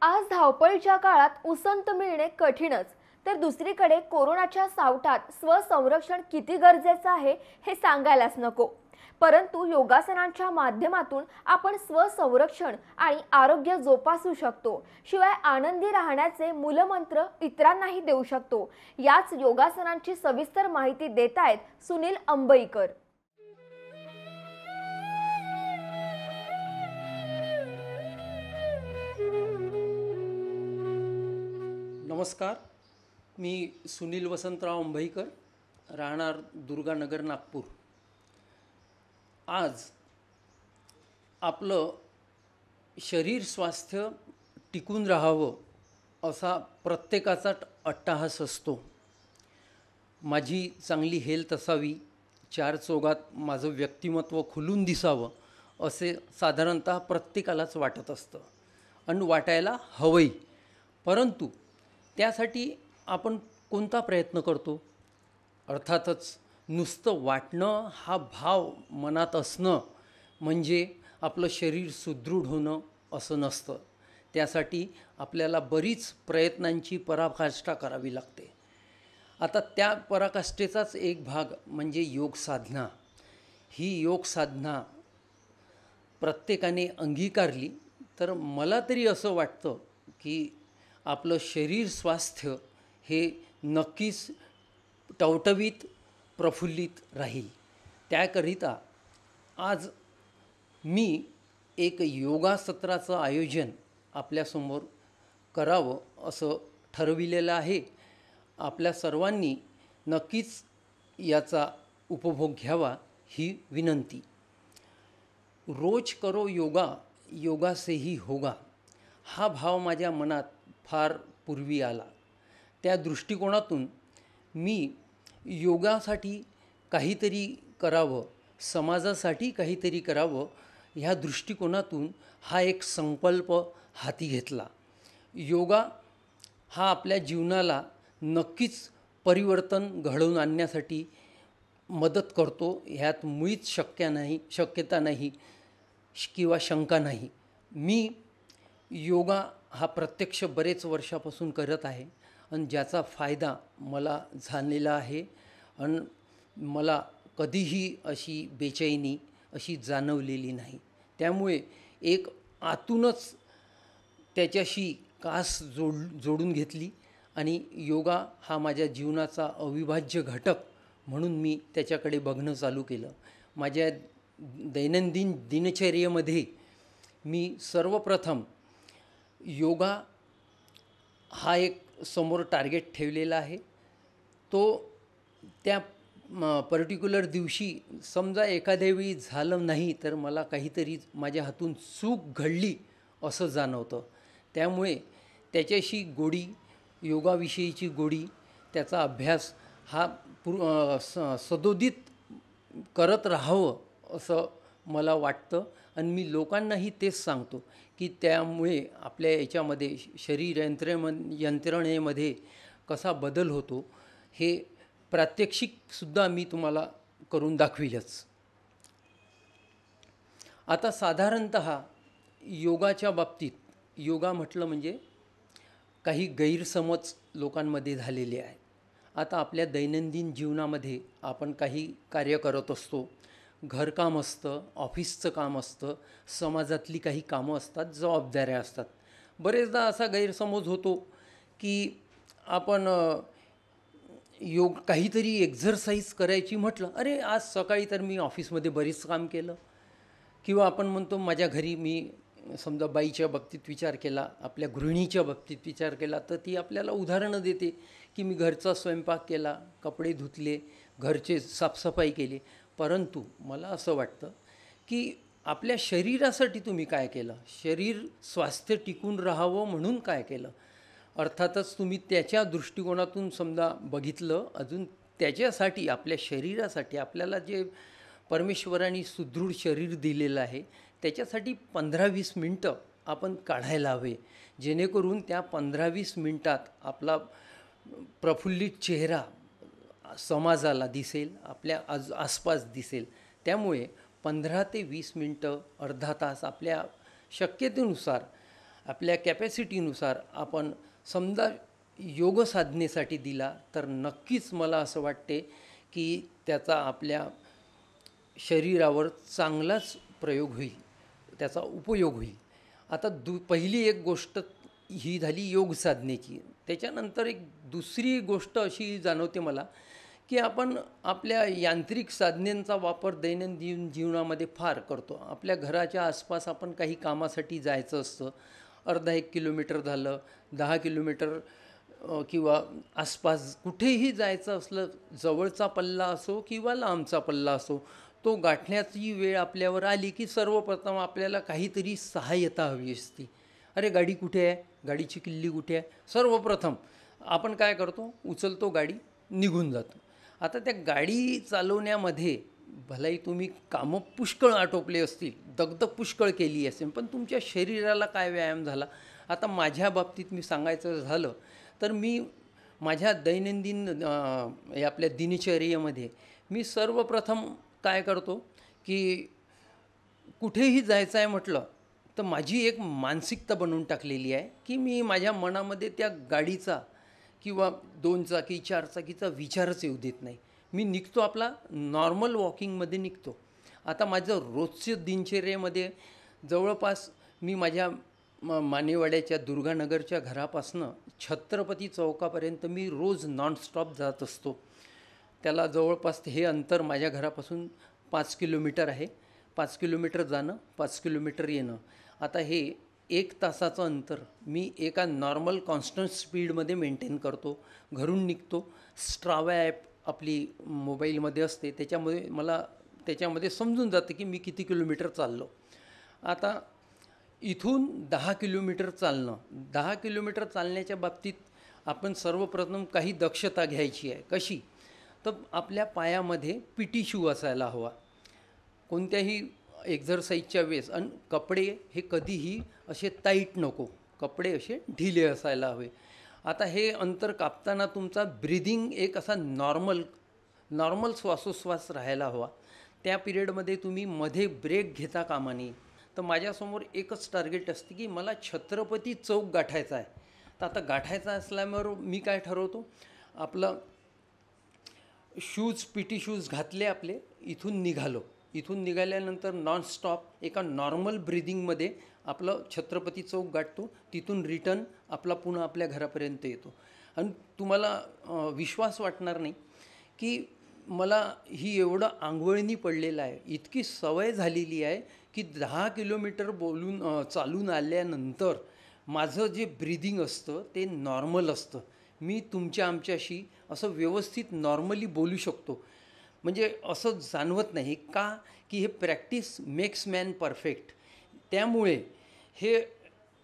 आज धावपळीच्या काळात उसंत मिळणे कठीणच, तर दुसरीकडे कोरोनाच्या सावटात स्वसंरक्षण किती गरजेचं आहे हे सांगायलाच नको. परंतु योगासनांच्या माध्यमातून आपण स्वसंरक्षण आणि आरोग्य जोपासू शकतो. शिवाय आनंदी राहण्याचे मूलमंत्र इतरांनाही देऊ शकतो. याच योगासनांची सविस्तर माहिती देत आहेत सुनील अंबईकर. नमस्कार. मी सुनील वसंतराव अंबईकर, राहणार दुर्गानगर, नागपूर. आज आपलं शरीर स्वास्थ्य टिकून राहावं असा प्रत्येकाचा अट्टाहास असतो. माझी चांगली हेल्थ असावी, चार चौघात माझं व्यक्तिमत्व खुलून दिसावं असे साधारणतः प्रत्येकालाच वाटत असतं आणि वाटायला हवंही. परंतु त्यासाठी आपण कोणता प्रयत्न करतो? अर्थातच नुसतं वाटणं हा भाव मनात असणं म्हणजे आपलं शरीर सुदृढ होणं असं नसतं. त्यासाठी आपल्याला बरीच प्रयत्नांची पराकाष्ठा करावी लागते. आता त्या पराकाष्ठेचाच एक भाग म्हणजे योग साधना. ही योग साधना प्रत्येकाने अंगीकारली तर मला तरी असं वाटतं की आपलं शरीर स्वास्थ्य हे नक्कीच टवटवीत प्रफुल्लित राहील. त्याकरिता आज मी एक योगा सत्राचं आयोजन आपल्यासमोर करावं असं ठरविलेलं आहे. आपल्या सर्वांनी नक्कीच याचा उपभोग घ्यावा ही विनंती. रोज करो योगा, योगा से ही होगा हा भाव माझ्या मनात फार पूर्वी आला. त्या दृष्टिकोनातून मी योगासाठी काहीतरी करावं, समाजासाठी काहीतरी करावं ह्या दृष्टिकोनातून हा एक संकल्प हाती घेतला. योगा हा आपल्या जीवनाला नक्कीच परिवर्तन घडवून आणण्यासाठी मदत करतो, ह्यात मुळीच शक्यता नाही किंवा शंका नाही. मी योगा हा प्रत्यक्ष बरेच वर्षापासून करत आहे आणि ज्याचा फायदा मला झालेला आहे आणि मला कधीही अशी बेचैनी अशी जाणवलेली नाही. त्यामुळे एक आतूनच त्याच्याशी कास जोडून घेतली आणि योगा हा माझ्या जीवनाचा अविभाज्य घटक म्हणून मी त्याच्याकडे बघणं चालू केलं. माझ्या दैनंदिन दिनचर्येमध्ये मी सर्वप्रथम योगा हा एक समोर टार्गेट ठेवलेला आहे. तो त्या पर्टिक्युलर दिवशी समजा एखाद्या वेळी झालं नाही तर मला काहीतरी माझ्या हातून चूक घडली असं जाणवतं. त्यामुळे त्याच्याशी गोडी, योगाविषयीची गोडी, त्याचा अभ्यास हा सदोदित करत राहावं असं मला वाटतं आणि मी लोकांनाही तेच सांगतो की त्यामुळे आपल्या याच्यामध्ये शरीर यंत्रणेमध्ये कसा बदल होतो हे प्रात्यक्षिकसुद्धा मी तुम्हाला करून दाखविलंच. आता साधारणतः योगाच्या बाबतीत योगा म्हटलं म्हणजे काही गैरसमज लोकांमध्ये झालेले आहे. आता आपल्या दैनंदिन जीवनामध्ये आपण काही कार्य करत असतो, घरकाम असतं, ऑफिसचं काम असतं, समाजातली काही कामं असतात, जबाबदाऱ्या असतात. बरेचदा असा गैरसमज होतो की आपण काहीतरी एक्झरसाईज करायची म्हटलं, अरे आज सकाळी तर मी ऑफिसमध्ये बरीच काम केलं. किंवा आपण म्हणतो माझ्या घरी मी समजा बाईच्या बाबतीत विचार केला, आपल्या गृहिणीच्या बाबतीत विचार केला तर ती आपल्याला उदाहरणं देते की मी घरचा स्वयंपाक केला, कपडे धुतले, घरचे साफसफाई केली. परंतु मला असं वाटतं की आपल्या शरीरासाठी तुम्ही काय केलं, शरीर स्वास्थ्य टिकून राहावं म्हणून काय केलं. अर्थातच तुम्ही त्याच्या दृष्टिकोनातून समजा बघितलं, अजून त्याच्यासाठी आपल्या शरीरासाठी आपल्याला जे परमेश्वराने सुदृढ शरीर दिलेलं आहे त्याच्यासाठी 15-20 मिनटं आपण काढायला हवे, जेणेकरून त्या 15-20 मिनटात आपला प्रफुल्लित चेहरा समाजाला दिसेल, आपल्या आसपास दिसेल. त्यामुळे 15 ते 20 मिनटं, अर्धा तास आपल्या शक्यतेनुसार आपल्या कॅपॅसिटीनुसार आपण समजा योग साधनेसाठी दिला तर नक्कीच मला असं वाटते की त्याचा आपल्या शरीरावर चांगलाच प्रयोग होईल, त्याचा उपयोग होईल. आता पहिली एक गोष्ट ही झाली योग साधनेची. त्याच्यानंतर एक दुसरी गोष्ट अशी जाणवते मला की आपण आपल्या यांत्रिक साधनांचा वापर दैनंदिन जीवनामध्ये फार करतो. आपल्या घराच्या आसपास आपण काही कामासाठी जायचं असतं, अर्धा 1 किलोमीटर झालं, 10 किलोमीटर किंवा आसपास कुठेही जायचं असलं, जवळचा पल्ला असो किंवा लांबचा पल्ला असो, तो गाठण्याची वेळ आपल्यावर आली की सर्वप्रथम आपल्याला काहीतरी सहाय्यता हवी असते. अरे गाडी कुठे आहे, गाडीची किल्ली कुठे आहे, सर्वप्रथम आपण काय करतो, उचलतो गाडी, निघून जातो. आता त्या गाडी चालवण्यामध्ये भलाही तुम्ही कामं पुष्कळ आटोपले असतील, दगदग पुष्कळ केली असेल, पण तुमच्या शरीराला काय व्यायाम झाला. आता माझ्या बाबतीत मी सांगायचं झालं तर मी माझ्या दैनंदिन आपल्या दिनचर्येमध्ये मी सर्वप्रथम काय करतो की कुठेही जायचं आहे म्हटलं तर माझी एक मानसिकता बनवून टाकलेली आहे की मी माझ्या मनामध्ये त्या गाडीचा किंवा 2 चाकी 4 चाकीचा विचारच येऊ देत नाही. मी निघतो, आपला नॉर्मल वॉकिंगमध्ये निघतो. आता माझं रोजचं दिनचर्येमध्ये जवळपास मी माझ्या मानेवाड्याच्या दुर्गानगरच्या घरापासनं छत्रपती चौकापर्यंत मी रोज नॉनस्टॉप जात असतो. त्याला जवळपास हे अंतर माझ्या घरापासून 5 किलोमीटर आहे. 5 किलोमीटर जाणं, 5 किलोमीटर येणं. आता हे 1 तासाचं अंतर मी एका नॉर्मल कॉन्स्टंट स्पीडमध्ये मेंटेन करतो. घरून निघतो, स्ट्रावा ॲप आपली मोबाईलमध्ये असते, त्याच्यामध्ये समजून जातं की मी किती किलोमीटर चाललो. आता इथून 10 किलोमीटर चालणं, 10 किलोमीटर चालण्याच्या बाबतीत आपण सर्वप्रथम काही दक्षता घ्यायची आहे. कशी? तर आपल्या पायामध्ये पीटी शू असायला हवा कोणत्याही एक्झरसाईजच्या वेळेस. आणि कपडे हे कधीही असे टाईट नको, कपडे असे ढिले असायला हवे. आता हे अंतर कापताना तुमचा ब्रिदिंग एक असा नॉर्मल श्वासोश्वास राहायला हवा. त्या पिरियडमध्ये तुम्ही मध्ये ब्रेक घेता कामा नये. तर माझ्यासमोर एकच टार्गेट असते की मला छत्रपती चौक गाठायचा आहे. तर आता गाठायचा असल्यामुळे मी काय ठरवतो, आपलं पीटी शूज घातले आपले, इथून निघालो. इथून निघाल्यानंतर नॉनस्टॉप एका नॉर्मल ब्रिदिंगमध्ये आपलं छत्रपती चौक गाठतो. तिथून रिटर्न पुन्हा आपल्या घरापर्यंत येतो. आणि तुम्हाला विश्वास वाटणार नाही की मला ही एवढं आंघोळणी पडलेलं आहे, इतकी सवय झालेली आहे की 10 किलोमीटर चालून आल्यानंतर माझं जे ब्रिदिंग असतं ते नॉर्मल असतं. मी आमच्याशी असं व्यवस्थित नॉर्मली बोलू शकतो. म्हणजे असं जाणवत नाही का की हे प्रॅक्टिस मेक्स मॅन परफेक्ट. त्यामुळे हे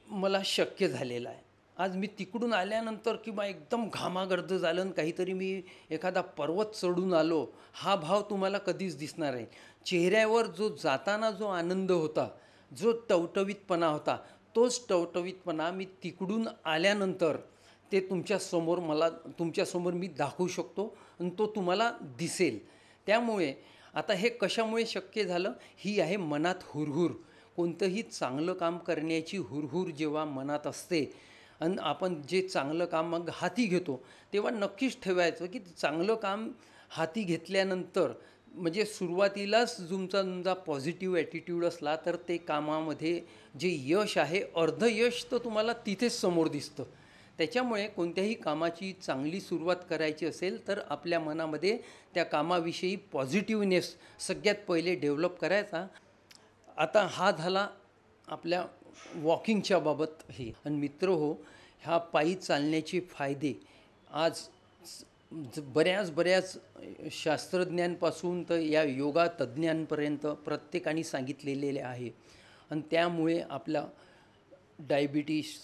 मला शक्य झालेलं आहे. आज मी तिकडून आल्यानंतर किंवा एकदम घामागर्द झालं आणि काहीतरी मी एखादा पर्वत चढून आलो, हा भाव तुम्हाला कधीच दिसणार नाही. चेहऱ्यावर जाताना जो आनंद होता, जो टवटवीतपणा होता, तोच टवटवीतपणा मी तिकडून आल्यानंतर ते तुमच्यासमोर मी दाखवू शकतो आणि तो तुम्हाला दिसेल. त्यामुळे आता हे कशामुळे शक्य झालं, ही आहे मनात हुरहुर. कोणतंही चांगलं काम करण्याची हुरहुर जेव्हा मनात असते आणि आपण जे चांगलं काम मग हाती घेतो, तेव्हा नक्कीच ठेवायचं की चांगलं काम हाती घेतल्यानंतर म्हणजे सुरुवातीलाच तुमचा पॉझिटिव्ह ॲटिट्यूड असला तर ते कामामध्ये जे यश आहे, अर्ध यश तर तुम्हाला तिथेच समोर दिसतं. त्याच्यामुळे कोणत्याही कामाची चांगली सुरुवात करायची असेल तर आपल्या मनामध्ये त्या कामाविषयी पॉझिटिव्हनेस सगळ्यात पहिले डेव्हलप करायचा. आता हा झाला आपल्या वॉकिंगच्या बाबत हे. आणि मित्रहो, ह्या पायी चालण्याचे फायदे आज बऱ्याच शास्त्रज्ञांपासून तर या योगा तज्ज्ञांपर्यंत प्रत्येकाने सांगितलेले आहे. आणि त्यामुळे आपला डायबिटीस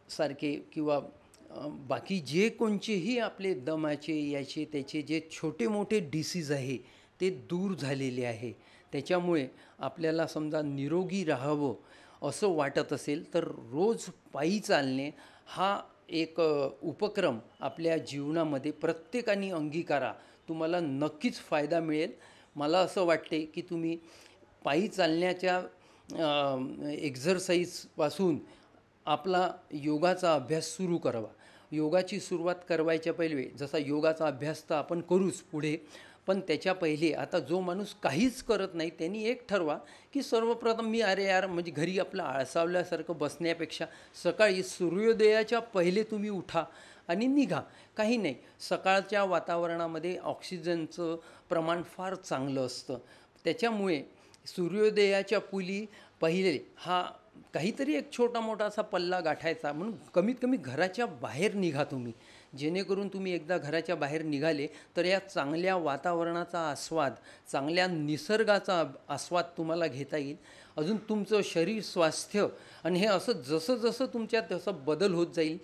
सारखे किंवा बाकी जे कोणतेही आपले दमाचे त्याचे जे छोटे मोठे डिसीज आहे ते दूर झालेले आहे. त्याच्यामुळे आपल्याला समजा निरोगी राहावं असं वाटत असेल तर रोज पायी चालणे हा एक उपक्रम आपल्या जीवनामध्ये प्रत्येकाने अंगीकारा. तुम्हाला नक्कीच फायदा मिळेल. मला असं वाटते की तुम्ही पायी चालण्याच्या एक्झरसाईजपासून आपला योगाचा अभ्यास सुरू करावा. योगाची सुरुवात करवायच्या पहिले जसा योगाचा अभ्यास तर आपण करूच पुढे, पण त्याच्या पहिले आता जो माणूस काहीच करत नाही त्यांनी एक ठरवा की सर्वप्रथम मी अरे यार म्हणजे घरी आपलं आळसावल्यासारखं बसण्यापेक्षा सकाळी सूर्योदयाच्या पहिले तुम्ही उठा आणि निघा. काही नाही, सकाळच्या वातावरणामध्ये ऑक्सिजनचं प्रमाण फार चांगलं असतं. त्याच्यामुळे सूर्योदयाच्या पहिले हा काहीतरी एक छोटा मोठा असा पल्ला गाठायचा, म्हणून कमीत कमी घराच्या बाहेर निघा तुम्ही. जेणेकरून तुम्ही एकदा घराच्या बाहेर निघाले तर या चांगल्या वातावरणाचा आस्वाद, चांगल्या निसर्गाचा आस्वाद तुम्हाला घेता येईल. अजून तुमचं शरीर स्वास्थ्य आणि हे असं जसं जसं तुमच्यात तसं बदल होत जाईल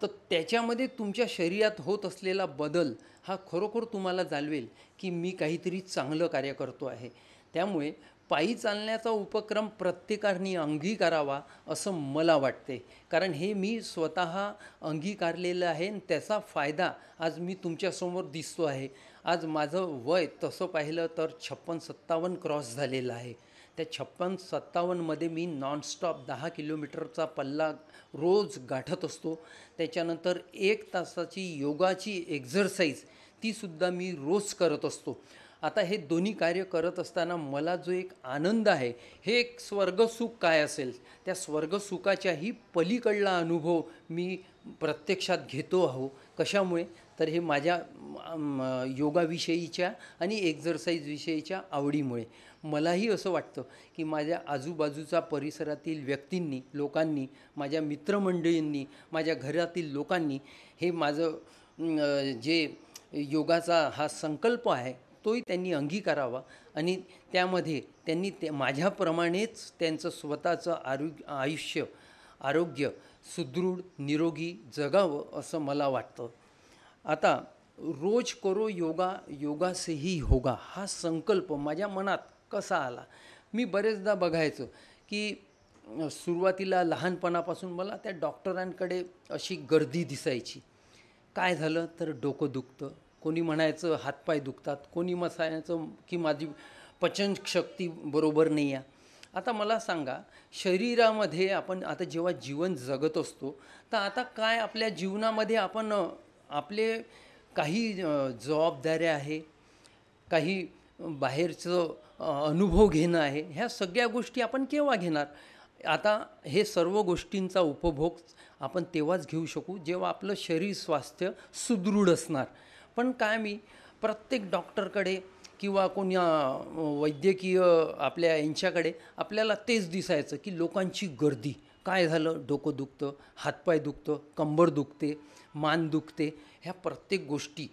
तर त्याच्यामध्ये तुमच्या शरीरात होत असलेला बदल हा खरोखर तुम्हाला जाणवेल की मी काहीतरी चांगलं कार्य करतो आहे. त्यामुळे पायी चालण्याचा उपक्रम प्रत्येकाने अंगीकारावा असं मला वाटते, कारण हे मी स्वतः अंगीकारलेलं आहे आणि त्याचा फायदा आज मी तुमच्यासमोर दिसतो आहे. आज माझं वय तसं पाहिलं तर 56-57 क्रॉस झालेलं आहे. त्या 56-57मध्ये मी नॉनस्टॉप 10 किलोमीटरचा पल्ला रोज गाठत असतो. त्याच्यानंतर 1 तासाची योगाची एक्झरसाईज तीसुद्धा मी रोज करत असतो. आता हे दोन्ही कार्य करत असताना मला जो एक आनंद आहे, हे एक स्वर्गसुख काय असेल त्या स्वर्गसुखाच्याही पलीकडला अनुभव मी प्रत्यक्षात घेतो आहो. कशामुळे तर हे माझ्या योगाविषयीच्या आणि एक्झरसाईजविषयीच्या आवडीमुळे. मलाही असं वाटतं की माझ्या आजूबाजूच्या परिसरातील व्यक्तींनी, लोकांनी, माझ्या मित्रमंडळींनी, माझ्या घरातील लोकांनी हे माझं जे योगाचा हा संकल्प आहे तोही त्यांनी अंगीकारावा आणि त्यामध्ये त्यांनी माझ्याप्रमाणेच त्यांचं स्वतःचं आरोग्य सुदृढ निरोगी जगावं असं मला वाटतं. आता रोज करो योगा, योगा से ही होगा हा संकल्प माझ्या मनात कसा आला. मी बरेचदा बघायचं की सुरुवातीला लहानपणापासून मला त्या डॉक्टरांकडे अशी गर्दी दिसायची. काय झालं तर डोकं दुखतं, कोणी म्हणायचं हातपाय दुखतात, कोणी म्हणायचं की माझी पचनशक्ती बरोबर नाही आहे. आता मला सांगा, शरीरामध्ये आपण आता जेव्हा जीवन जगत असतो तर आता काय आपल्या जीवनामध्ये आपण आपले काही जबाबदाऱ्या आहे, काही बाहेरचं अनुभव घेणं आहे, ह्या सगळ्या गोष्टी आपण केव्हा घेणार. आता हे सर्व गोष्टींचा उपभोग आपण तेव्हाच घेऊ शकू जेव्हा आपलं शरीर स्वास्थ्य सुदृढ असणार. पण काय मी प्रत्येक डॉक्टरकडे किंवा कोणी वैद्यकीय आपल्या यांच्याकडे आपल्याला तेच दिसायचं की लोकांची गर्दी. काय झालं, डोकं दुखतं, हातपाय दुखतं, कंबर दुखते, मान दुखते, ह्या प्रत्येक गोष्टी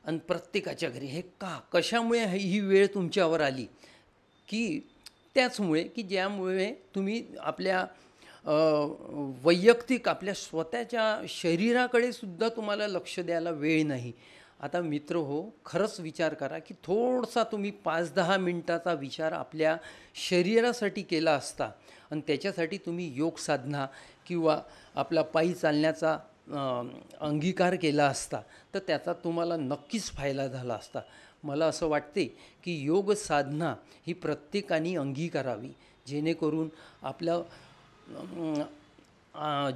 आणि प्रत्येकाच्या घरी. हे का, कशामुळे ही वेळ तुमच्यावर आली की त्याचमुळे की ज्यामुळे तुम्ही आपल्या वैयक्तिक आपल्या स्वतःच्या शरीराकडे सुद्धा तुम्हाला लक्ष द्यायला वेळ नाही. आता मित्र हो, खरंच विचार करा की थोडासा तुम्ही 5-10 मिनटाचा विचार आपल्या शरीरासाठी केला असता आणि त्याच्यासाठी तुम्ही योग साधना किंवा आपला पायी चालण्याचा अंगीकार केला असता तर त्याचा तुम्हाला नक्कीच फायदा झाला असता. मला असं वाटते की योग साधना ही प्रत्येकाने अंगीकारावी, जेणेकरून आपलं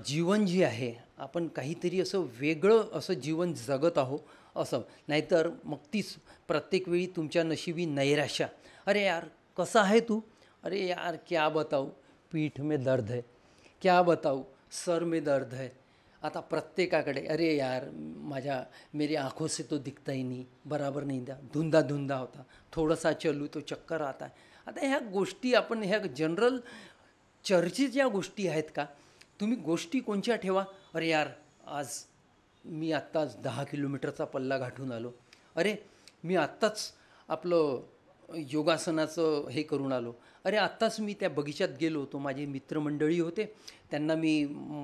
जीवन जे आहे आपण काहीतरी असं वेगळं असं जीवन जगत आहो असं. नाहीतर मग तीच प्रत्येक वेळी तुमच्या नशिबी नैराश्या. अरे यार कसा आहे तू, अरे यार क्या बताऊ, पीठ में दर्द है, क्या बताऊ सर में दर्द है. आता प्रत्येकाकडे अरे यार मेरी आँखों से तो दिखता ही नहीं, बराबर नहीं द्या, धुंदा धुंदा होता, थोडासा चलू तो चक्कर आता है. आता ह्या गोष्टी आपण ह्या जनरल चर्चेच्या गोष्टी आहेत का. तुम्ही गोष्टी कोणत्या ठेवा. अरे यार आज मी आत्ताच 10 किलोमीटरचा पल्ला गाठून आलो, अरे मी आत्ताच आपलं योगासनाचं हे करून आलो, अरे आत्ताच मी त्या बगीचात गेलो होतो, माझे मित्रमंडळी होते, त्यांना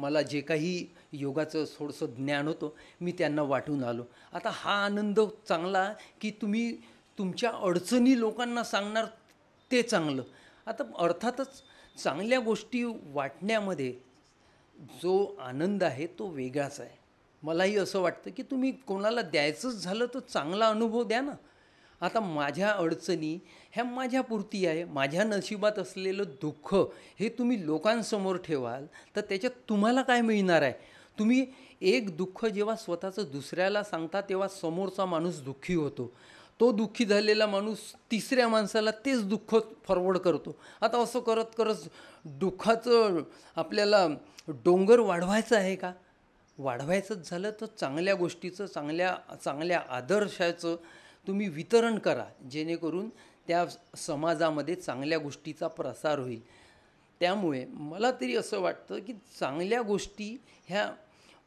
मला जे काही योगाचं थोडंसं ज्ञान होतं मी त्यांना वाटून आलो. आता हा आनंद चांगला की तुम्ही तुमच्या अडचणी लोकांना सांगणार ते चांगलं. आता अर्थातच चांगल्या गोष्टी वाटण्यामध्ये जो आनंद आहे तो वेगळाच आहे. मलाही असं वाटतं की तुम्ही कोणाला द्यायचंच झालं तर चांगला अनुभव द्या ना. आता माझ्या अडचणी ह्या माझ्यापुरती आहे. माझ्या नशिबात असलेलं दुःख हे तुम्ही लोकांसमोर ठेवाल तर त्याच्यात तुम्हाला काय मिळणार आहे? तुम्ही एक दुःख जेव्हा स्वतःचं दुसऱ्याला सांगता तेव्हा समोरचा माणूस दुःखी होतो. तो दुःखी झालेला माणूस तिसऱ्या माणसाला तेच दुःख फॉरवर्ड करतो. आता असं करत करत दुःखाचं आपल्याला डोंगर वाढवायचं आहे का? वाढवायचंच झालं तर चांगल्या गोष्टीचं, चांगल्या चांगल्या आदर्शाचं तुम्ही वितरण करा, जेणेकरून त्या समाजामध्ये चांगल्या गोष्टीचा प्रसार होईल. त्यामुळे मला तरी असं वाटतं की चांगल्या गोष्टी ह्या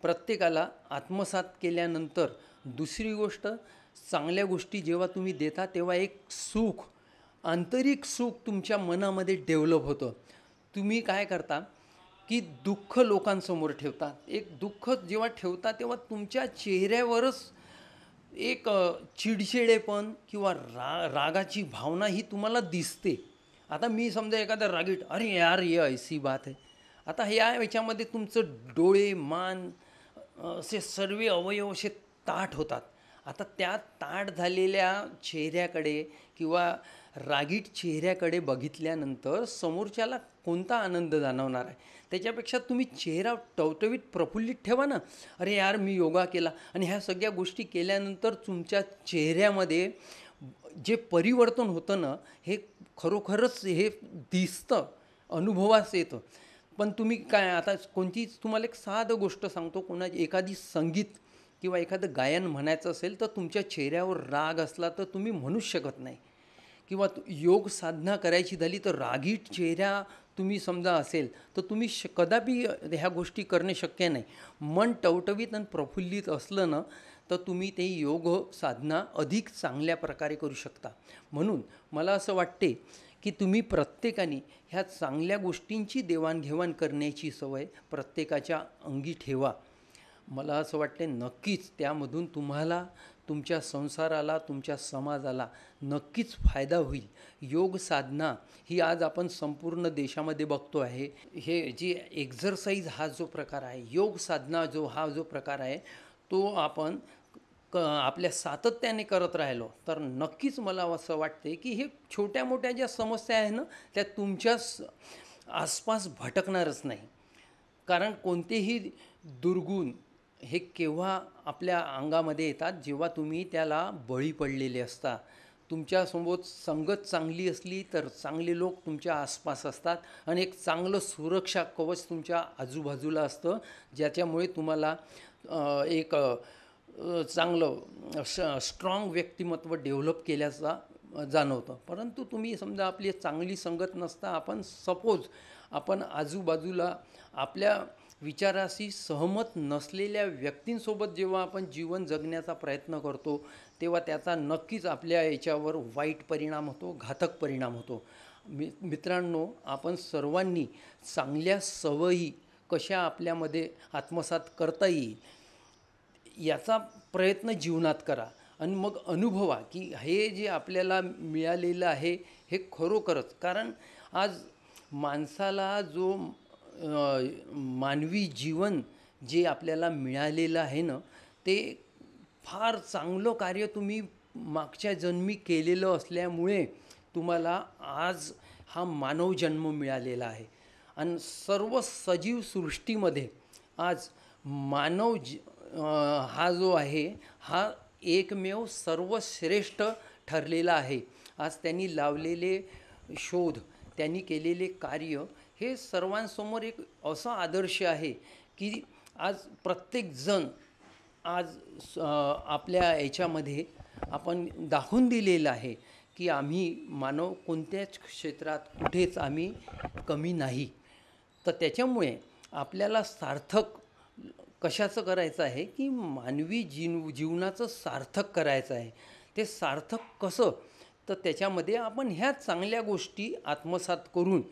प्रत्येकाला आत्मसात केल्यानंतर, दुसरी गोष्ट, चांगल्या गोष्टी जेव्हा तुम्ही देता तेव्हा एक सुख, आंतरिक सुख तुमच्या मनामध्ये डेव्हलप होतं. तुम्ही काय करता की दुःख लोकांसमोर ठेवता. एक दुःख जेव्हा ठेवता तेव्हा तुमच्या चेहऱ्यावरच एक चिडचिडेपण किंवा रागाची भावना ही तुम्हाला दिसते. आता मी समजा एखादा रागीट, अरे यार ये ऐसी बात है. आता याच्यामध्ये तुमचं डोळे, मान, असे सर्व अवयव असे ताठ होतात. आता त्या ताठ झालेल्या चेहऱ्याकडे किंवा रागीट चेहऱ्याकडे बघितल्यानंतर समोरच्याला कोणता आनंद जाणवणार आहे? त्याच्यापेक्षा तुम्ही चेहरा टवटवीत प्रफुल्लित ठेवा ना. अरे यार मी योगा केला, आणि ह्या सगळ्या गोष्टी केल्यानंतर तुमच्या चेहऱ्यामध्ये जे परिवर्तन होतं ना, हे खरोखरच हे दिसतं, अनुभवास येतं. पण तुम्ही काय, आता कोणतीच तुम्हाला एक साधं गोष्ट सांगतो, एखादी संगीत किंवा एखादं गायन म्हणायचं असेल तर तुमच्या चेहऱ्यावर राग असला तर तुम्ही म्हणूच शकत नाही. किंवा योग साधना करायची झाली तर रागीट चेहरा तुम्ही समजा असेल तर तुम्ही कदापि ह्या गोष्टी करणे शक्य नाही. मन टवटवीत आणि प्रफुल्लित असलं ना तर तुम्ही ते योग साधना अधिक चांगल्या प्रकारे करू शकता. म्हणून मला असं वाटते की तुम्ही प्रत्येकाने ह्या चांगल्या गोष्टींची देवाणघेवाण करण्याची सवय प्रत्येकाच्या अंगी ठेवा. मला असं वाटते नक्कीच त्यामधून तुम्हाला, तुमच्या संसाराला, तुमच्या समाजाला नक्कीच फायदा होईल. योग साधना ही आज आपण संपूर्ण देशामध्ये बघतो आहे. हे जी एक्झरसाईज हा जो प्रकार आहे, योग साधना हा जो प्रकार आहे, तो आपण आपल्या सातत्याने करत राहिलो तर नक्कीच मला असं वाटते की हे छोट्या मोठ्या ज्या समस्या आहे ना त्या तुमच्या आसपास भटकणारच नाही. कारण कोणतेही दुर्गुण हे केव्हा आपल्या अंगामध्ये येतात, जेव्हा तुम्ही त्याला बळी पडलेले असता. तुमच्यासमोर संगत चांगली असली तर चांगले लोक तुमच्या आसपास असतात आणि एक चांगलं सुरक्षा कवच तुमच्या आजूबाजूला असतं, ज्याच्यामुळे तुम्हाला एक चांगलं स्ट्रॉंग व्यक्तिमत्व डेव्हलप केल्याचा जाणवतं. परंतु तुम्ही समजा आपली चांगली संगत नसता, आपण आजूबाजूला आपल्या विचाराशी सहमत नसलेल्या व्यक्तींसोबत जेव्हा आपण जीवन जगण्याचा प्रयत्न करतो तेव्हा त्याचा नक्कीच आपल्या याच्यावर वाईट परिणाम होतो, घातक परिणाम होतो. मित्रांनो, आपण सर्वांनी चांगल्या सवयी कशा आपल्यामध्ये आत्मसात करता येईल याचा प्रयत्न जीवनात करा आणि मग अनुभवा की हे जे आपल्याला मिळालेलं आहे हे खरोखरच. कारण आज माणसाला जो मानवी जीवन जे आपल्याला मिळालेलं आहे ना, ते फार चांगलं कार्य तुम्ही मागच्या जन्मी केलेलं असल्यामुळे तुम्हाला आज हा मानव जन्म मिळालेला आहे. आणि सर्व सजीव सृष्टीमध्ये आज मानव हा जो आहे हा एकमेव सर्वश्रेष्ठ ठरलेला आहे. आज त्यांनी लावलेले शोध, त्यांनी केलेले कार्य हे सर्वांसमोर एक असा आदर्श आहे की आज प्रत्येकजण आज आपल्या याच्यामध्ये आपण दाखवून दिलेलं आहे की आम्ही मानव कोणत्याच क्षेत्रात कुठेच आम्ही कमी नाही. तर त्याच्यामुळे आपल्याला सार्थक कशाचं करायचं आहे की मानवी जीवनाचं सार्थक करायचं आहे. ते सार्थक कसं, तर त्याच्यामध्ये आपण ह्या चांगल्या गोष्टी आत्मसात करून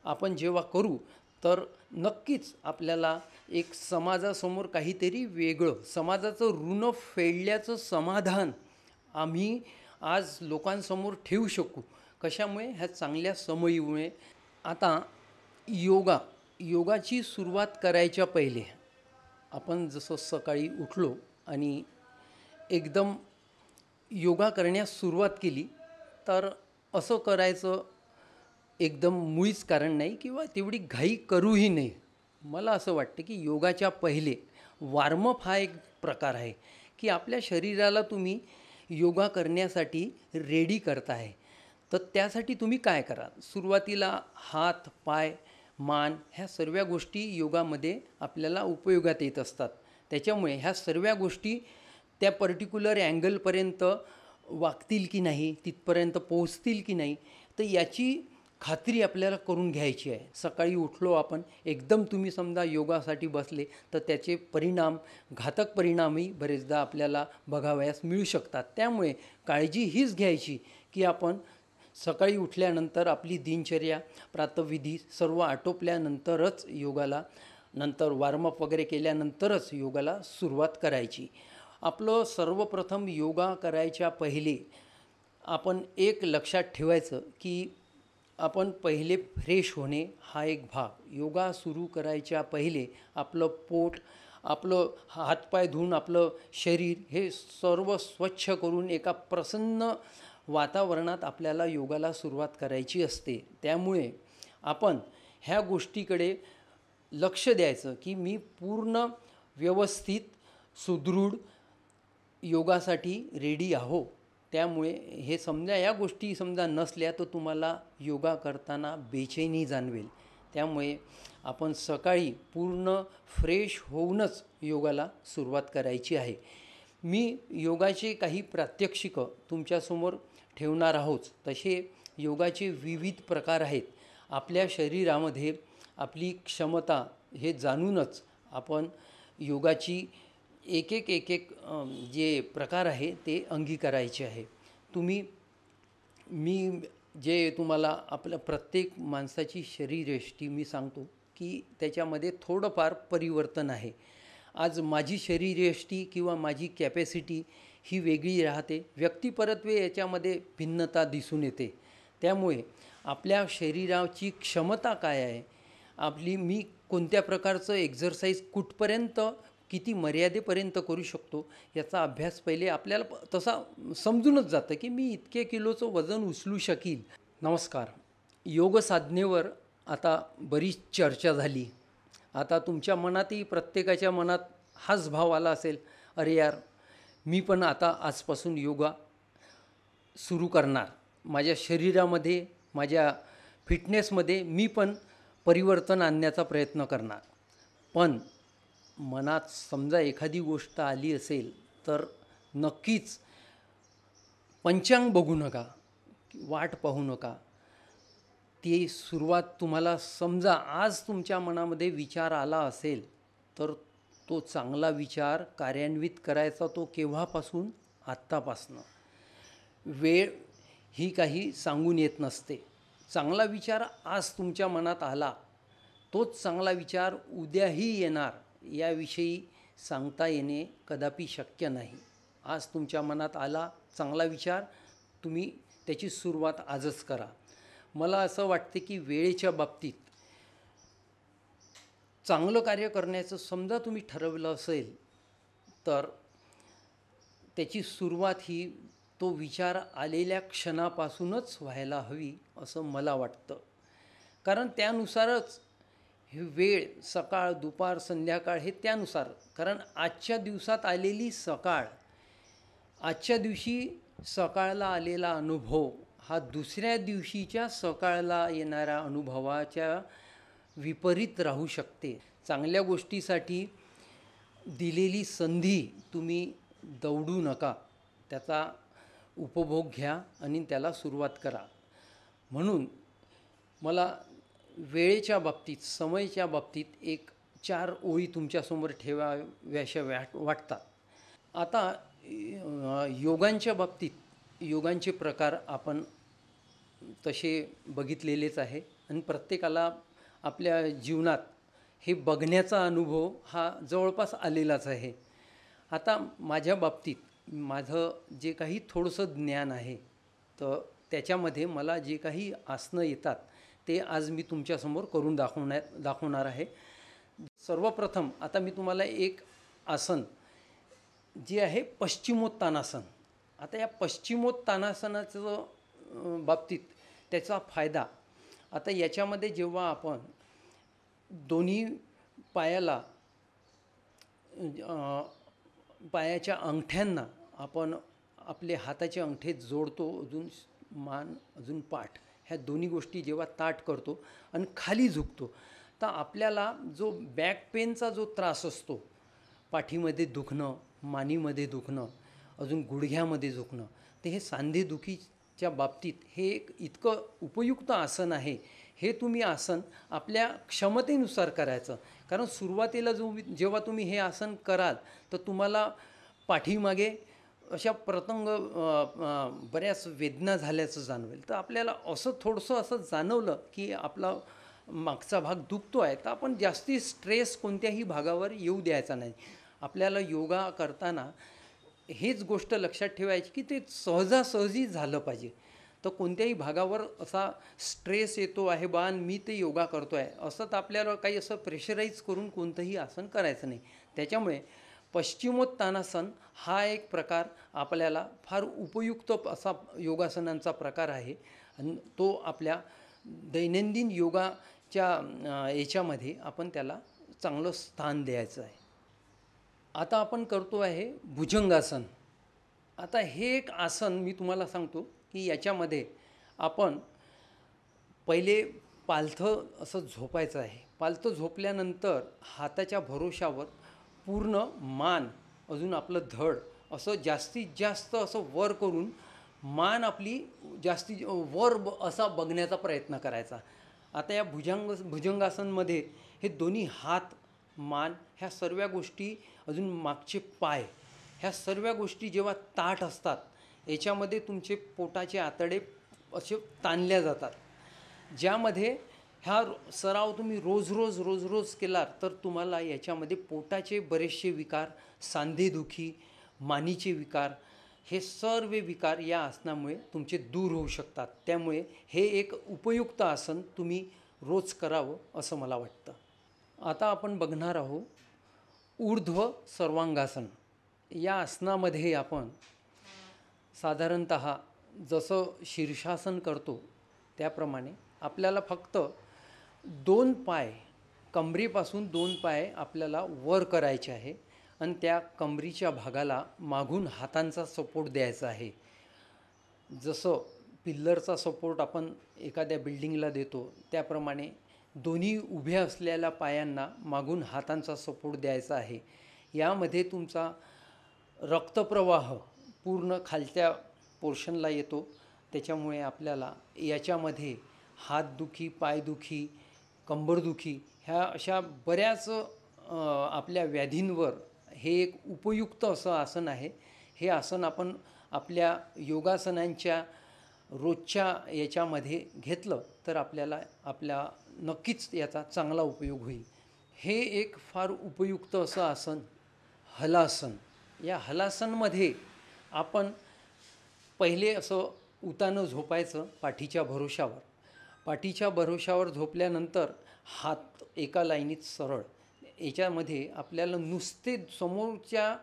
आपण जेव्हा करू तर नक्कीच आपल्याला एक समाजासमोर काहीतरी वेगळं, समाजाचं ऋण फेडल्याचं समाधान आम्ही आज लोकांसमोर ठेवू शकू. कशामुळे? ह्या चांगल्या सवयीमुळे. आता योगाची सुरुवात करायच्या पहिले आपण जसं सकाळी उठलो आणि एकदम योगा करण्यास सुरुवात केली तर असं करायचं एकदम मुळीच कारण नाही किंवा तेवढी घाई करूही नाही. मला असं वाटतं की योगाच्या पहिले वॉर्मअप हा एक प्रकार आहे की आपल्या शरीराला तुम्ही योगा करण्यासाठी रेडी करताय. तर त्यासाठी तुम्ही काय करा, सुरुवातीला हात, पाय, मान ह्या सर्व गोष्टी योगामध्ये आपल्याला उपयोगात येत असतात. त्याच्यामुळे ह्या सर्व गोष्टी त्या पर्टिक्युलर अँगलपर्यंत वागतील की नाही, तिथपर्यंत पोहोचतील की नाही, तर याची खात्री आपल्याला करून घ्यायची आहे. सकाळी उठलो आपण एकदम तुम्ही समजा योगासाठी बसले तर त्याचे परिणाम, घातक परिणामही बरेचदा आपल्याला बघावयास मिळू शकतात. त्यामुळे काळजी हीच घ्यायची की आपण सकाळी उठल्यानंतर आपली दिनचर्या, प्रातःविधी सर्व आटोपल्यानंतरच योगाला, नंतर वॉर्मअप वगैरे केल्यानंतरच योगाला सुरुवात करायची. आपलं सर्वप्रथम योगा करायच्या पहिले आपण एक लक्षात ठेवायचं की आपण पहिले फ्रेश होणे हा एक भाग. योगा सुरू करायच्या पहिले आपलं पोट, आपलं हातपाय धुवून आपलं शरीर हे सर्व स्वच्छ करून एका प्रसन्न वातावरणात आपल्याला योगाला सुरुवात करायची असते. त्यामुळे आपण ह्या गोष्टीकडे लक्ष द्यायचं की मी पूर्ण व्यवस्थित सुदृढ योगासाठी रेडी आहो. त्यामुळे हे समजा या गोष्टी समजा नसल्या तर तुम्हाला योगा करताना बेचैनी जाणवेल. त्यामुळे आपण सकाळी पूर्ण फ्रेश होऊनच योगाला सुरुवात करायची आहे. मी योगाचे काही प्रात्यक्षिकं तुमच्यासमोर ठेवणार आहोत. तसे योगाचे विविध प्रकार आहेत. आपल्या शरीरामध्ये आपली क्षमता हे जाणूनच आपण योगाची एक एक जे प्रकार आहे ते अंगीकारायचे आहे. मी जे तुम्हाला आपल्या प्रत्येक माणसाची शरीरयष्टी मी सांगतो की त्याच्यामध्ये थोडंफार परिवर्तन आहे. आज माझी शरीरयष्टी किंवा माझी कॅपॅसिटी ही वेगळी राहते. व्यक्तिपरत्वे याच्यामध्ये भिन्नता दिसून येते. त्यामुळे आपल्या शरीराची क्षमता काय आहे, मी कोणत्या प्रकारचं एक्झरसाईज कुठपर्यंत, किती मर्यादेपर्यंत करू शकतो याचा अभ्यास पहिले आपल्याला तसा समजूनच जातं की मी इतके किलोचं वजन उचलू शकील. नमस्कार. योग साधनेवर आता बरीच चर्चा झाली. आता तुमच्या मनातही, प्रत्येकाच्या मनात हाच भाव आला असेल, अरे यार, मी पण आता आजपासून योगा सुरू करणार. माझ्या शरीरामध्ये, माझ्या फिटनेसमध्ये मी पण परिवर्तन आणण्याचा प्रयत्न करणार. पण मनात समजा एखादी गोष्ट आली असेल तर नक्कीच पंचांग बघू नका, वाट पाहू नका. ती सुरुवात तुम्हाला समजा आज तुमच्या मनामध्ये विचार आला असेल तर तो चांगला विचार कार्यान्वित करायचा तो केव्हापासून, आत्तापासनं. वेळ ही काही सांगून येत नसते. चांगला विचार आज तुमच्या मनात आला, तोच चांगला विचार उद्याही येणार याविषयी सांगता येणे कदापि शक्य नाही. आज तुमच्या मनात आला चांगला विचार, तुम्ही त्याची सुरुवात आजच करा. मला असं वाटते की वेळेच्या बाबतीत चांगलं कार्य करण्याचं समजा तुम्ही ठरवलं असेल तर त्याची सुरुवात ही तो विचार आलेल्या क्षणापासूनच व्हायला हवी असं मला वाटतं. कारण त्यानुसारच हे वेळ, सकाळ, दुपार, संध्याकाळ हे त्यानुसार. कारण आजच्या दिवसात आलेली सकाळ, आजच्या दिवशी सकाळला आलेला अनुभव हा दुसऱ्या दिवशीच्या सकाळला येणाऱ्या अनुभवाच्या विपरीत राहू शकते. चांगल्या गोष्टीसाठी दिलेली संधी तुम्ही दवडू नका, त्याचा उपभोग घ्या आणि त्याला सुरुवात करा. म्हणून मला वेळेच्या बाबतीत, समयच्या बाबतीत एक 4 ओळी तुमच्यासमोर ठेवाव्याशा वाटतात. आता योगांच्या बाबतीत योगांचे प्रकार आपण तसे बघितलेलेच आहे आणि प्रत्येकाला आपल्या जीवनात हे बघण्याचा अनुभव हा जवळपास आलेलाच आहे. आता माझ्या बाबतीत माझं जे काही थोडंसं ज्ञान आहे तर त्याच्यामध्ये मला जे काही आसनं येतात ते आज मी तुमच्यासमोर करून दाखवणार आहे. सर्वप्रथम आता मी तुम्हाला एक आसन जे आहे पश्चिमोत्तानासन, आता या पश्चिमोत्तानासनाचं बाबतीत त्याचा फायदा, आता याच्यामध्ये जेव्हा आपण दोन्ही पायाला पायाच्या अंगठ्यांना आपण आपले हाताचे अंगठे जोडतो, अजून मान अजून पाठ ह्या दोन्ही गोष्टी जेव्हा ताठ करतो आणि खाली झुकतो, तर आपल्याला जो बॅक पेनचा जो त्रास असतो, पाठीमध्ये दुखणं, मानेमध्ये दुखणं, अजून गुडघ्यामध्ये दुखणं, तर हे सांधेदुखीच्या बाबतीत हे एक इतकं उपयुक्त आसन आहे. हे तुम्ही आसन आपल्या क्षमतेनुसार करायचं. कारण सुरुवातीला जेव्हा तुम्ही हे आसन कराल तर तुम्हाला पाठीमागे अशा बऱ्याच वेदना झाल्याचं जाणवेल. तर आपल्याला असं थोडंसं असं जाणवलं की आपला मागचा भाग दुखतो आहे, तर आपण जास्ती स्ट्रेस कोणत्याही भागावर येऊ द्यायचा नाही. आपल्याला योगा करताना हेच गोष्ट लक्षात ठेवायची की ते सहजासहजी झालं पाहिजे. तर कोणत्याही भागावर असा स्ट्रेस येतो आहे बा आणि मी ते योगा करतो आहे असं, तर आपल्याला काही असं प्रेशराईज करून कोणतंही आसन करायचं नाही. त्याच्यामुळे पश्चिमोत्तानासन हा एक प्रकार आपल्याला फार उपयुक्त असा योगासनांचा प्रकार आहे आणि तो आपल्या दैनंदिन योगाच्या याच्यामध्ये आपण त्याला चांगलं स्थान द्यायचं आहे. आता आपण करतो आहे भुजंगासन. आता हे एक आसन मी तुम्हाला सांगतो की याच्यामध्ये आपण पहिले पालथं असं झोपायचं आहे. पालथं झोपल्यानंतर हाताच्या भरोशावर पूर्ण मान अजून आपलं धड असं जास्तीत जास्त असं वर करून मान आपली असा बघण्याचा प्रयत्न करायचा. आता या भुजंगासनमध्ये हे दोन्ही हात, मान ह्या सर्व गोष्टी, अजून मागचे पाय, ह्या सर्व गोष्टी जेव्हा ताठ असतात, याच्यामध्ये तुमचे पोटाचे आतडे असे ताणल्या जातात. ज्यामध्ये ह्या सराव तुम्ही रोज केला तर तुम्हाला याच्यामध्ये पोटाचे बरेचसे विकार, सांधेदुखी, मानीचे विकार, हे सर्व विकार या आसनामुळे तुमचे दूर होऊ शकतात. त्यामुळे हे एक उपयुक्त आसन तुम्ही रोज करावं असं मला वाटतं. आता आपण बघणार आहोत ऊर्ध्व सर्वांगासन. या आसनामध्ये आपण साधारणतः जसं शीर्षासन करतो त्याप्रमाणे आपल्याला फक्त 2 पाय, कमरेपासून 2 पाय आपल्याला वर करायचे आहे आणि त्या कमरीच्या भागाला मागून हातांचा सपोर्ट द्यायचा आहे. जसं पिल्लरचा सपोर्ट आपण एखाद्या बिल्डिंगला देतो त्याप्रमाणे दोन्ही उभ्या असलेल्या पायांना मागून हातांचा सपोर्ट द्यायचा आहे. यामध्ये तुमचा रक्तप्रवाह पूर्ण खालच्या पोर्शनला येतो. त्याच्यामुळे आपल्याला याच्यामध्ये हातदुखी, पायदुखी, कंबरदुखी ह्या अशा बऱ्याच आपल्या व्याधींवर हे एक उपयुक्त असं आसन आहे. हे आसन आपण आपल्या योगासनांच्या रोजच्या याच्यामध्ये घेतलं तर आपल्या नक्कीच याचा चांगला उपयोग होईल. हे एक फार उपयुक्त असं आसन हलासन. या हलासनमध्ये आपण पहिले असं उतानं झोपायचं पाठीच्या भरोशावर. पाठीच्या भरोशावर झोपल्यानंतर हात एका लाईनीत सरळ. याच्यामध्ये आपल्याला नुसते समोरच्या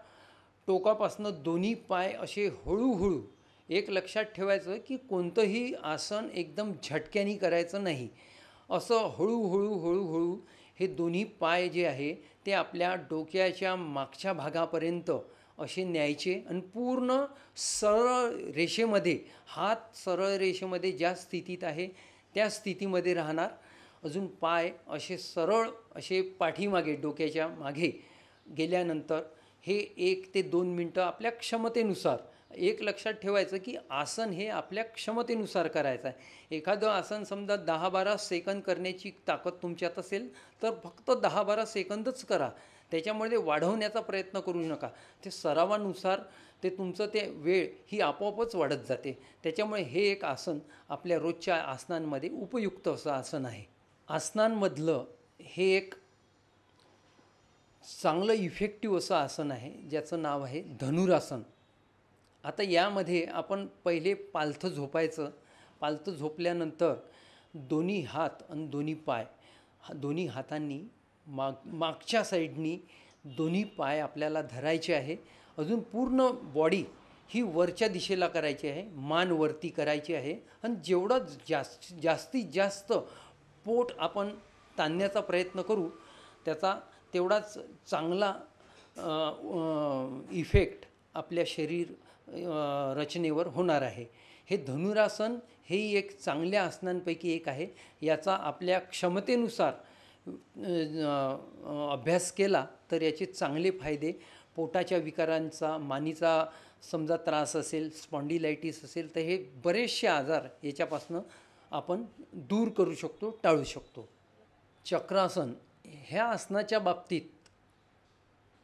टोकापासनं दोन्ही पाय असे हळूहळू, एक लक्षात ठेवायचं की कोणतंही आसन एकदम झटक्याने करायचं नाही. असं हळूहळू हे दोन्ही पाय जे आहे ते आपल्या डोक्याच्या मागच्या भागापर्यंत असे न्यायचे आणि पूर्ण सरळ रेषेमध्ये, हात सरळ रेषेमध्ये ज्या स्थितीत आहे त्या स्थितीमध्ये राहणार. अजून पाय असे सरळ असे पाठीमागे डोक्याच्या मागे गेल्यानंतर हे 1 ते 2 मिनटं आपल्या क्षमतेनुसार, एक लक्षात ठेवायचं की आसन हे आपल्या क्षमतेनुसार करायचं आहे. एखादं आसन समजा 10-12 सेकंद करण्याची ताकद तुमच्यात असेल तर फक्त 10-12 सेकंदच करा. त्याच्यामध्ये वाढवण्याचा प्रयत्न करू नका. ते सरावानुसार ते तुमचं ते वेळ ही आपोआपच वाढत जाते. त्याच्यामुळे हे एक आसन आपल्या रोजच्या आसनांमध्ये उपयुक्त असं आसन आहे. आसनांमधलं हे एक चांगलं इफेक्टिव्ह असं आसन आहे ज्याचं नाव आहे धनुरासन. आता यामध्ये आपण पहिले पालथं झोपायचं. पालथं झोपल्यानंतर दोन्ही हात आणि दोन्ही पाय, दोन्ही हातांनी मागच्या साईडनी दोन्ही पाय आपल्याला धरायचे आहे. अजून पूर्ण बॉडी ही वरच्या दिशेला करायची आहे, मान वरती करायची आहे आणि जेवढं जास्तीत जास्त पोट आपण ताणण्याचा प्रयत्न करू त्याचा तेवढाच चांगला इफेक्ट आपल्या शरीर रचनेवर होणार आहे. हे धनुरासन हेही एक चांगल्या आसनांपैकी एक आहे. याचा आपल्या क्षमतेनुसार अभ्यास केला तर याचे चांगले फायदे पोटाच्या विकारांचा, मानीचा समजा त्रास असेल, स्पॉन्डिलायटिस असेल तर हे बरेचसे आजार याच्यापासून आपण दूर करू शकतो, टाळू शकतो. चक्रासन ह्या आसनाच्या बाबतीत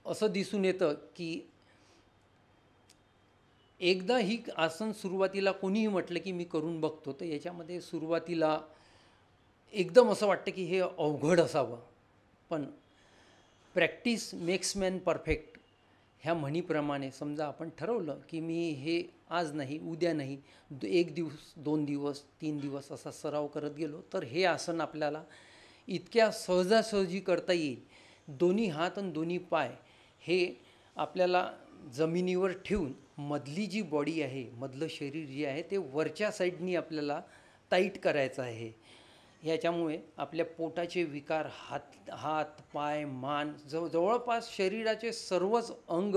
असं दिसून येतं की एकदा ही आसन सुरुवातीला कोणीही म्हटलं की मी करून बघतो तर याच्यामध्ये सुरुवातीला एकदम असं वाटतं की हे अवघड असावं. पण प्रॅक्टिस मेक्स मॅन परफेक्ट ह्या म्हणीप्रमाणे समजा आपण ठरवलं की मी हे आज नाही, उद्या नाही, 1 दिवस, 2 दिवस, 3 दिवस असा सराव करत गेलो तर हे आसन आपल्याला इतक्या सहजासहजी करता येईल. दोन्ही हात आणि दोन्ही पाय हे आपल्याला जमिनीवर ठेवून मधली जी बॉडी आहे, मधलं शरीर जे आहे ते वरच्या साईडनी आपल्याला टाईट करायचं आहे. ह्याच्यामुळे आपल्या पोटाचे विकार, हात पाय, मान, जवळपास शरीराचे सर्वच अंग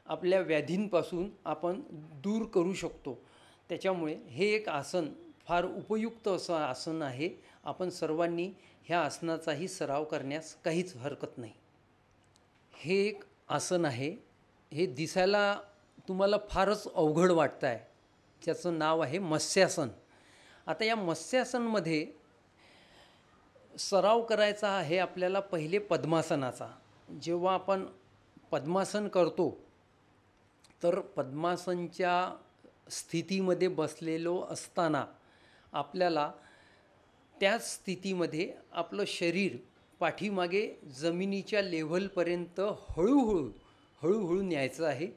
आपल्या व्याधींपासून आपण दूर करू शकतो. त्याच्यामुळे हे एक आसन फार उपयुक्त असं आसन आहे. आपण सर्वांनी ह्या आसनाचाही सराव करण्यास काहीच हरकत नाही. हे एक आसन आहे, हे दिसायला तुम्हाला फारच अवघड वाटतं आहे. त्याचं नाव आहे मत्स्यासन. आता या मत्स्यासनमध्ये सराव करायचा आहे आपल्याला पहिले पद्मासनाचा. जेव्हा आपण पद्मासन करतो तर पद्मासनच्या स्थितीमध्ये बसलेलो असताना आपल्याला त्याच स्थितीमध्ये आपलं शरीर पाठीमागे जमिनीच्या लेव्हलपर्यंत हळूहळू न्यायचं आहे.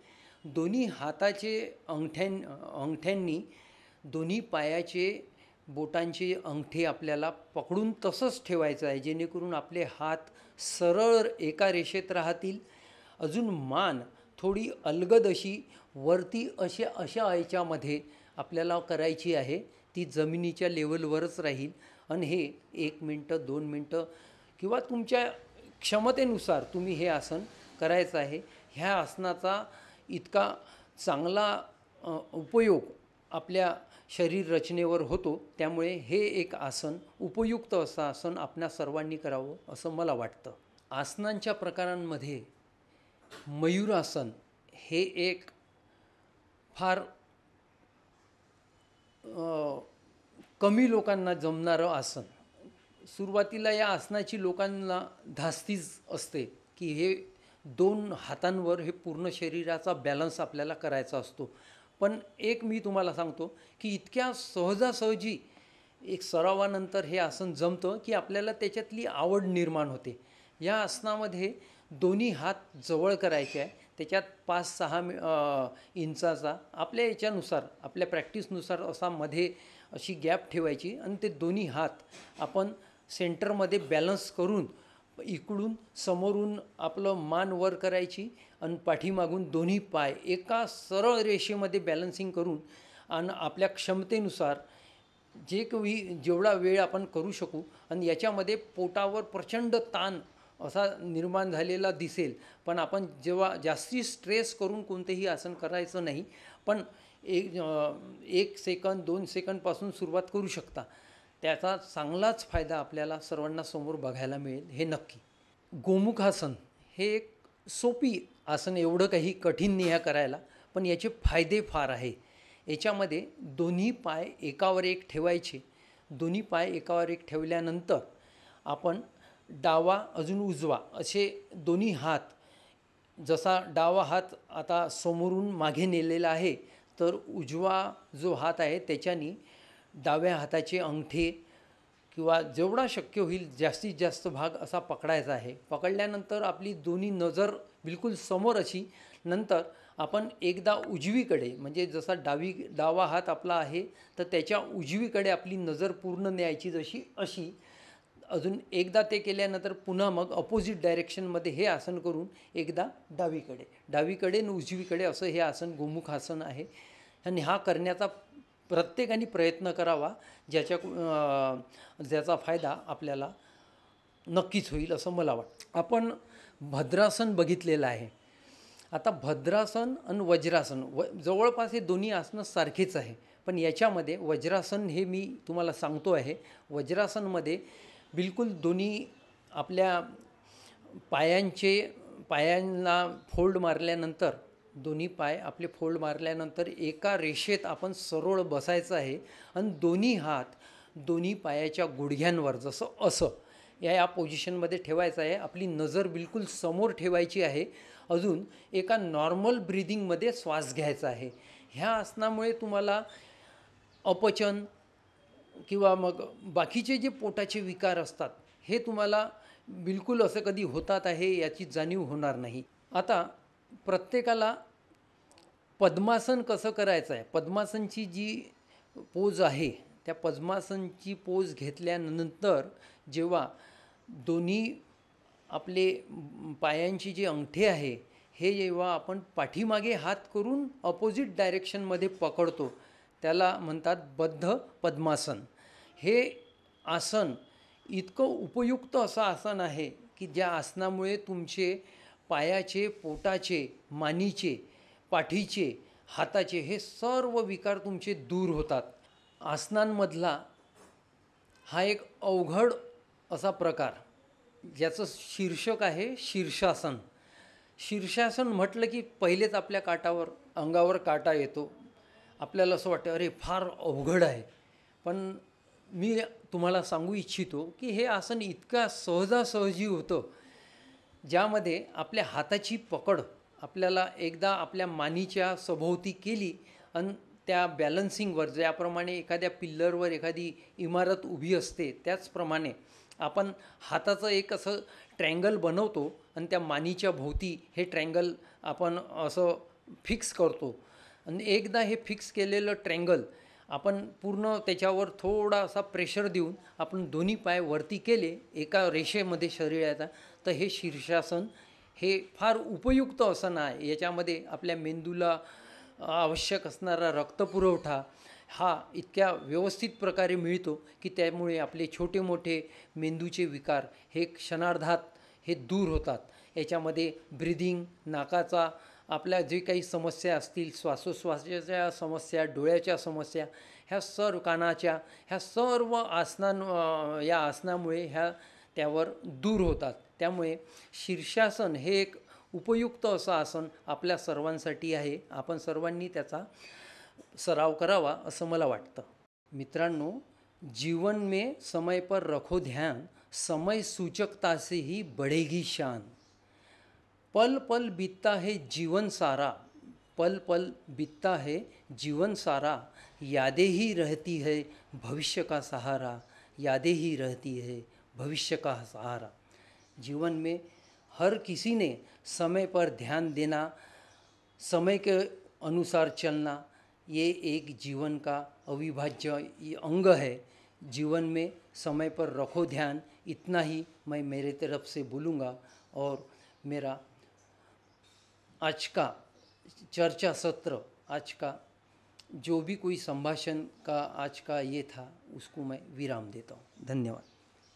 दोन्ही हाताचे अंगठ्यांनी दोन्ही पायाचे बोटांचे अंगठे आपल्याला पकडून तसंच ठेवायचं आहे जेणेकरून आपले हात सरळ एका रेषेत राहतील. अजून मान थोडी अलगद अशी वरती अशा याच्यामध्ये आपल्याला करायची आहे. ती जमिनीच्या लेवलवरच राहील आणि हे 1 मिनटं 2 मिनटं किंवा तुमच्या क्षमतेनुसार तुम्ही हे आसन करायचं आहे. ह्या आसनाचा इतका चांगला उपयोग आपल्या शरीर रचनेवर होतो. त्यामुळे हे एक आसन उपयुक्त असं आसन आपणा सर्वांनी करावं असं मला वाटतं. आसनांच्या प्रकारांमध्ये मयूरासन हे एक फार कमी लोकांना जमणारं आसन. सुरुवातीला या आसनाची लोकांना धास्तीच असते की हे 2 हातांवर हे पूर्ण शरीराचा बॅलन्स आपल्याला करायचा असतो. पण एक मी तुम्हाला सांगतो की इतक्या सहजासहजी एक सरावानंतर हे आसन जमतं की आपल्याला त्याच्यातली आवड निर्माण होते. या आसनामध्ये दोन्ही हात जवळ करायचे आहे. त्याच्यात 5-6 इंचाचा आपल्या याच्यानुसार, आपल्या प्रॅक्टिसनुसार असा मध्ये अशी गॅप ठेवायची आणि ते दोन्ही हात आपण सेंटरमध्ये बॅलन्स करून इकडून समोरून आपलं मान वर करायची आणि पाठीमागून दोन्ही पाय एका सरळ रेषेमध्ये बॅलन्सिंग करून आणि आपल्या क्षमतेनुसार जेवढा वेळ आपण करू शकू. आणि याच्यामध्ये पोटावर प्रचंड ताण असा निर्माण झालेला दिसेल, पण आपण जेव्हा जास्ती स्ट्रेस करून कोणतेही आसन करायचं नाही. पण 1 सेकंद 2 सेकंदपासून सुरुवात करू शकता. त्याचा चांगलाच फायदा आपल्याला सर्वांना समोर बघायला मिळेल हे नक्की. गोमुखासन हे एक सोपी आसन, एवढं काही कठीण नाही करायला, पण याचे फायदे फार आहे. याच्यामध्ये दोन्ही पाय एकावर एक ठेवायचे. दोन्ही पाय एकावर एक ठेवल्यानंतर आपण डावा अजून उजवा असे दोन्ही हात, जसा डावा हात आता समोरून मागे नेलेला आहे तर उजवा जो हात आहे त्याच्यानी डाव्या हाताचे अंगठे किंवा जेवढा शक्य होईल जास्तीत जास्त भाग असा पकडायचा आहे. पकडल्यानंतर आपली दोन्ही नजर बिलकुल समोर अशी. नंतर आपण एकदा उजवीकडे, म्हणजे जसा डावा हात आपला आहे तर त्याच्या उजवीकडे आपली नजर पूर्ण न्यायची, जशी अशी अजून एकदा ते केल्यानंतर पुन्हा मग अपोजिट डायरेक्शनमध्ये हे आसन करून एकदा डावीकडे आणि उजवीकडे असं हे आसन गोमुख आसन आहे. आणि हा करण्याचा प्रत्येकाने प्रयत्न करावा, ज्याचा फायदा आपल्याला नक्कीच होईल असं मला वाटतं. आपण भद्रासन बघितलेलं आहे. आता भद्रासन आणि वज्रासन जवळपास हे दोन्ही आसनं सारखेच आहे, पण याच्यामध्ये वज्रासन हे मी तुम्हाला सांगतो आहे. वज्रासनमध्ये बिलकुल दोन्ही आपल्या पायांना फोल्ड मारल्यानंतर, दोन्ही पाय आपले फोल्ड मारल्यानंतर एका रेषेत आपण सरळ बसायचं आहे आणि दोन्ही हात दोन्ही पायाच्या गुडघ्यांवर जसं असं या पोझिशनमध्ये ठेवायचं आहे. आपली नजर बिलकुल समोर ठेवायची आहे. अजून एका नॉर्मल ब्रिदिंगमध्ये श्वास घ्यायचा आहे. ह्या आसनामुळे तुम्हाला अपचन किंवा मग बाकीचे जे पोटाचे विकार असतात हे तुम्हाला बिलकुल असं कधी होतात आहे याची जाणीव होणार नाही. आता प्रत्येकाला पद्मासन कसं करायचं आहे, पद्मासनची जी पोज आहे त्या पद्मासनची पोज घेतल्यानंतर जेव्हा दोन्ही आपले पायांची जी अंगठे आहे हे जेव्हा आपण पाठीमागे हात करून अपोजिट डायरेक्शनमध्ये पकडतो त्याला म्हणतात बद्ध पद्मासन. हे आसन इतकं उपयुक्त असं आसन आहे की ज्या आसनामुळे तुमचे पायाचे, पोटाचे, मानेचे, पाठीचे, हाताचे हे सर्व विकार तुमचे दूर होतात. आसनांमधला हा एक अवघड असा प्रकार ज्याचं शीर्षक आहे शीर्षासन. शीर्षासन म्हटलं की पहिलेच आपल्या अंगावर काटा येतो. आपल्याला असं वाटतं अरे फार अवघड आहे. पण मी तुम्हाला सांगू इच्छितो की हे आसन इतका सहजासहजी होतं, ज्यामध्ये आपल्या हाताची पकड आपल्याला एकदा आपल्या मानेच्या सभोवती केली आणि त्या बॅलन्सिंगवर, ज्याप्रमाणे एखाद्या पिल्लरवर एखादी इमारत उभी असते त्याचप्रमाणे आपण हाताचं एक असं ट्रँगल बनवतो आणि त्या मानेच्या भोवती हे ट्रँगल आपण असं फिक्स करतो. आणि एकदा हे फिक्स केलेलं ट्रँगल आपण पूर्ण त्याच्यावर थोडासा प्रेशर देऊन आपण दोन्ही पाय वरती केले एका रेषेमध्ये शरीराचा, तर हे शीर्षासन हे फार उपयुक्त आसन आहे. याच्यामध्ये आपल्या मेंदूला आवश्यक असणारा रक्तपुरवठा हा इतक्या व्यवस्थित प्रकारे मिळतो की त्यामुळे आपले छोटे मोठे मेंदूचे विकार हे क्षणार्धात हे दूर होतात. याच्यामध्ये ब्रिदिंग, नाकाचा आपल्या जे काही समस्या असतील, श्वासोश्वासाच्या समस्या, डोळ्याच्या समस्या, ह्या सर्व कानाच्या, ह्या सर्व या आसनामुळे त्यावर दूर होतात. त्यामुळे शीर्षासन हे एक उपयुक्त असं आसन आपल्या सर्वांसाठी आहे. आपण सर्वांनी त्याचा सराव करावा असं मला वाटतं. मित्रांनो, जीवन में समय पर रखो ध्यान, समय सूचकता से ही बढ़ेगी शान. पल पल बीतता है जीवन सारा, पल पल बीतता है जीवन सारा, यादें ही रहती है भविष्य का सहारा, यादें ही रहती है भविष्य का सहारा. जीवन में हर किसी ने समय पर ध्यान देना, समय के अनुसार चलना, ये एक जीवन का अविभाज्य अंग है. जीवन में समय पर रखो ध्यान, इतना ही मैं मेरे तरफ से बोलूँगा. और मेरा आज का चर्चा सत्र, आज का जो भी कोई संभाषण का आज का ये था, उसको मैं विराम देता हूँ. धन्यवाद.